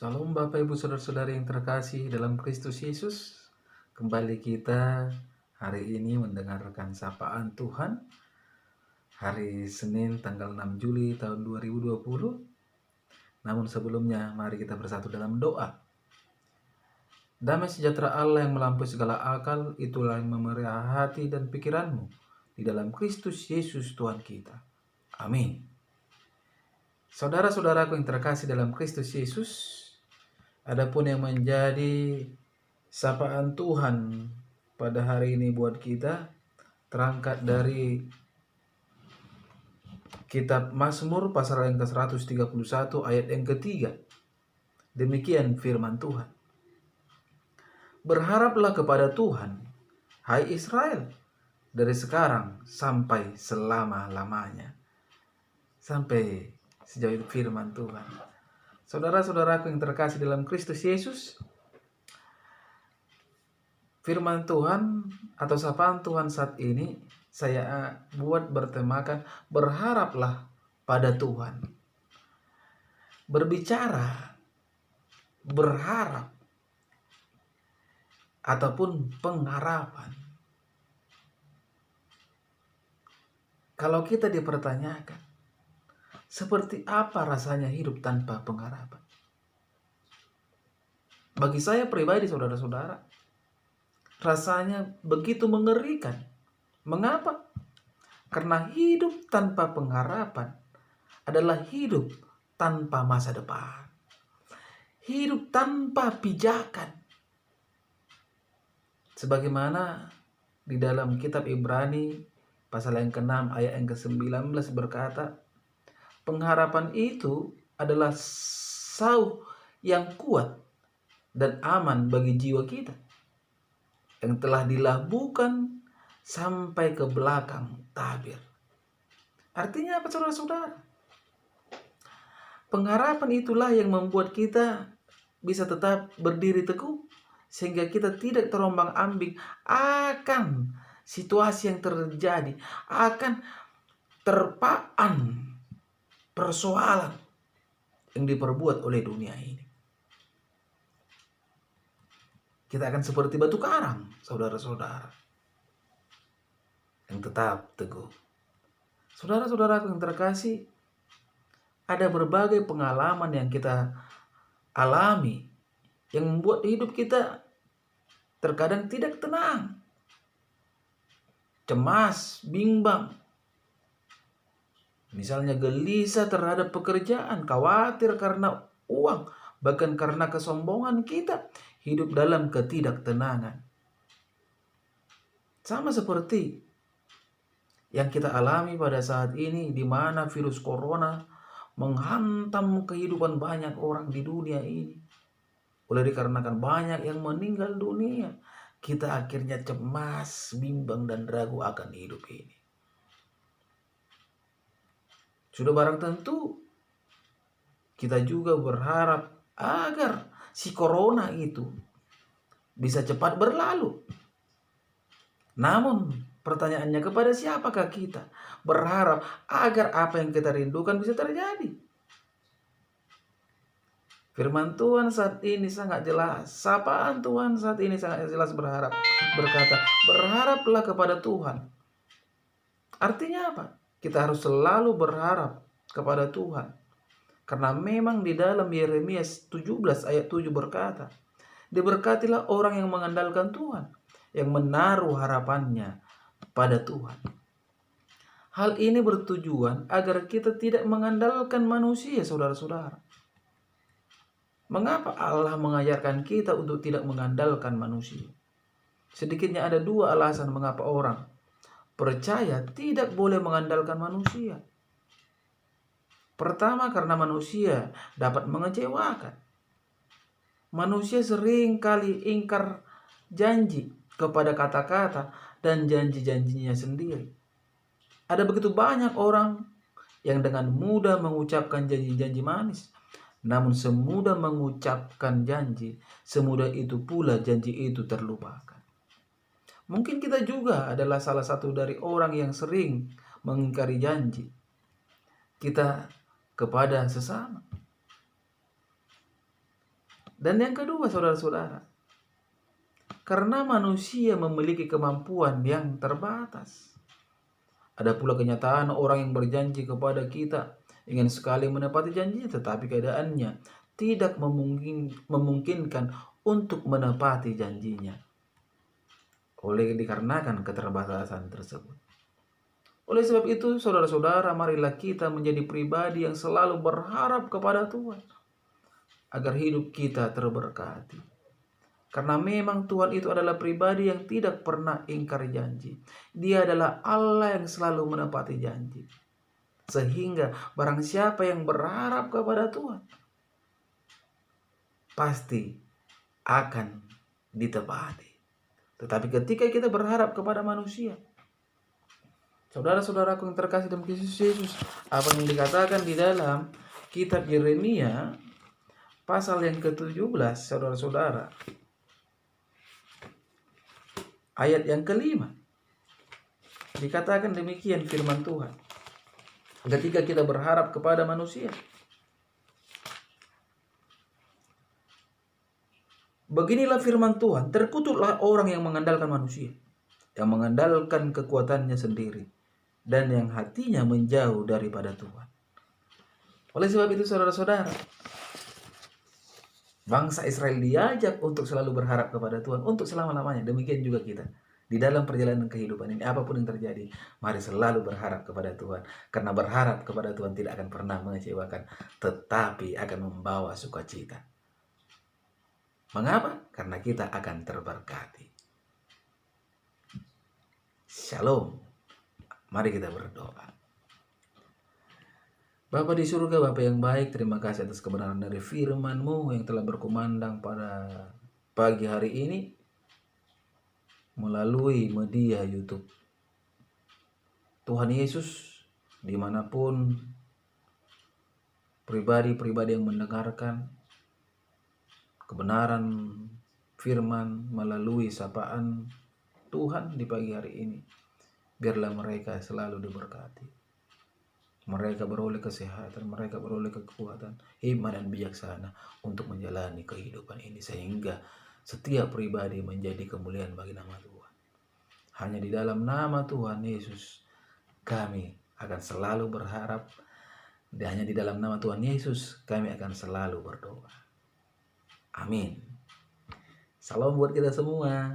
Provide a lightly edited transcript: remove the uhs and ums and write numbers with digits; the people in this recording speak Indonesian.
Shalom Bapak Ibu Saudara-saudari yang terkasih dalam Kristus Yesus. Kembali kita hari ini mendengarkan sapaan Tuhan. Hari Senin tanggal 6 Juli tahun 2020. Namun sebelumnya mari kita bersatu dalam doa. Damai sejahtera Allah yang melampaui segala akal, itulah yang memelihara hati dan pikiranmu di dalam Kristus Yesus Tuhan kita. Amin. Saudara-saudaraku yang terkasih dalam Kristus Yesus, adapun yang menjadi sapaan Tuhan pada hari ini buat kita terangkat dari kitab Mazmur pasal yang ke-131 ayat yang ketiga. Demikian firman Tuhan. Berharaplah kepada Tuhan, hai Israel, dari sekarang sampai selama-lamanya. Sampai sejauh itu firman Tuhan. Saudara-saudaraku yang terkasih dalam Kristus Yesus, firman Tuhan atau sapaan Tuhan saat ini saya buat bertemakan berharaplah pada Tuhan. Berbicara, berharap, ataupun pengharapan. Kalau kita dipertanyakan, seperti apa rasanya hidup tanpa pengharapan? Bagi saya pribadi, saudara-saudara, rasanya begitu mengerikan. Mengapa? Karena hidup tanpa pengharapan adalah hidup tanpa masa depan. Hidup tanpa pijakan. Sebagaimana di dalam kitab Ibrani pasal yang ke-6 ayat yang ke-19 berkata, pengharapan itu adalah sauh yang kuat dan aman bagi jiwa kita, yang telah dilabuhkan sampai ke belakang tabir. Artinya apa, saudara-saudara? Pengharapan itulah yang membuat kita bisa tetap berdiri teguh, sehingga kita tidak terombang-ambing akan situasi yang terjadi, akan terpaan persoalan yang diperbuat oleh dunia ini. Kita akan seperti batu karang, saudara-saudara, yang tetap teguh. Saudara-saudara yang terkasih, ada berbagai pengalaman yang kita alami yang membuat hidup kita terkadang tidak tenang, cemas, bimbang. Misalnya gelisah terhadap pekerjaan, khawatir karena uang, bahkan karena kesombongan kita hidup dalam ketidaktenangan. Sama seperti yang kita alami pada saat ini, di mana virus corona menghantam kehidupan banyak orang di dunia ini. Oleh dikarenakan banyak yang meninggal dunia, kita akhirnya cemas, bimbang, dan ragu akan hidup ini. Sudah barang tentu kita juga berharap agar si corona itu bisa cepat berlalu. Namun pertanyaannya, kepada siapakah kita berharap agar apa yang kita rindukan bisa terjadi? Firman Tuhan saat ini sangat jelas, sapaan Tuhan saat ini sangat jelas berkata, berharaplah kepada Tuhan. Artinya apa? Kita harus selalu berharap kepada Tuhan. Karena memang di dalam Yeremia 17 ayat 7 berkata, diberkatilah orang yang mengandalkan Tuhan, yang menaruh harapannya pada Tuhan. Hal ini bertujuan agar kita tidak mengandalkan manusia, saudara-saudara. Mengapa Allah mengajarkan kita untuk tidak mengandalkan manusia? Sedikitnya ada dua alasan mengapa orang percaya tidak boleh mengandalkan manusia. Pertama, karena manusia dapat mengecewakan. Manusia sering kali ingkar janji kepada kata-kata dan janji-janjinya sendiri. Ada begitu banyak orang yang dengan mudah mengucapkan janji-janji manis. Namun semudah mengucapkan janji, semudah itu pula janji itu terlupakan. Mungkin kita juga adalah salah satu dari orang yang sering mengingkari janji kita kepada sesama. Dan yang kedua, saudara-saudara, karena manusia memiliki kemampuan yang terbatas. Ada pula kenyataan orang yang berjanji kepada kita ingin sekali menepati janjinya, tetapi keadaannya tidak memungkinkan untuk menepati janjinya. Dikarenakan keterbatasan tersebut. Oleh sebab itu, saudara-saudara, marilah kita menjadi pribadi yang selalu berharap kepada Tuhan agar hidup kita terberkati. Karena memang Tuhan itu adalah pribadi yang tidak pernah ingkar janji. Dia adalah Allah yang selalu menepati janji. Sehingga barang siapa yang berharap kepada Tuhan, pasti akan ditepati. Tetapi ketika kita berharap kepada manusia, saudara-saudaraku yang terkasih dalam Kristus Yesus, apa yang dikatakan di dalam kitab Yeremia pasal yang ke-17, saudara-saudara, ayat yang ke-5, dikatakan demikian firman Tuhan. Ketika kita berharap kepada manusia, beginilah firman Tuhan, terkutuklah orang yang mengandalkan manusia, yang mengandalkan kekuatannya sendiri, dan yang hatinya menjauh daripada Tuhan. Oleh sebab itu, saudara-saudara, bangsa Israel diajak untuk selalu berharap kepada Tuhan, untuk selama-lamanya. Demikian juga kita. Di dalam perjalanan kehidupan ini, apapun yang terjadi, mari selalu berharap kepada Tuhan. Karena berharap kepada Tuhan tidak akan pernah mengecewakan, tetapi akan membawa sukacita. Mengapa? Karena kita akan terberkati. Shalom. Mari kita berdoa. Bapa di surga, Bapa yang baik, terima kasih atas kebenaran dari firman-Mu yang telah berkumandang pada pagi hari ini melalui media YouTube. Tuhan Yesus, dimanapun pribadi-pribadi yang mendengarkan kebenaran firman melalui sapaan Tuhan di pagi hari ini, biarlah mereka selalu diberkati. Mereka beroleh kesehatan, mereka beroleh kekuatan, iman dan bijaksana untuk menjalani kehidupan ini, sehingga setiap pribadi menjadi kemuliaan bagi nama Tuhan. Hanya di dalam nama Tuhan Yesus kami akan selalu berharap, dan hanya di dalam nama Tuhan Yesus kami akan selalu berdoa. Amin. Salam buat kita semua.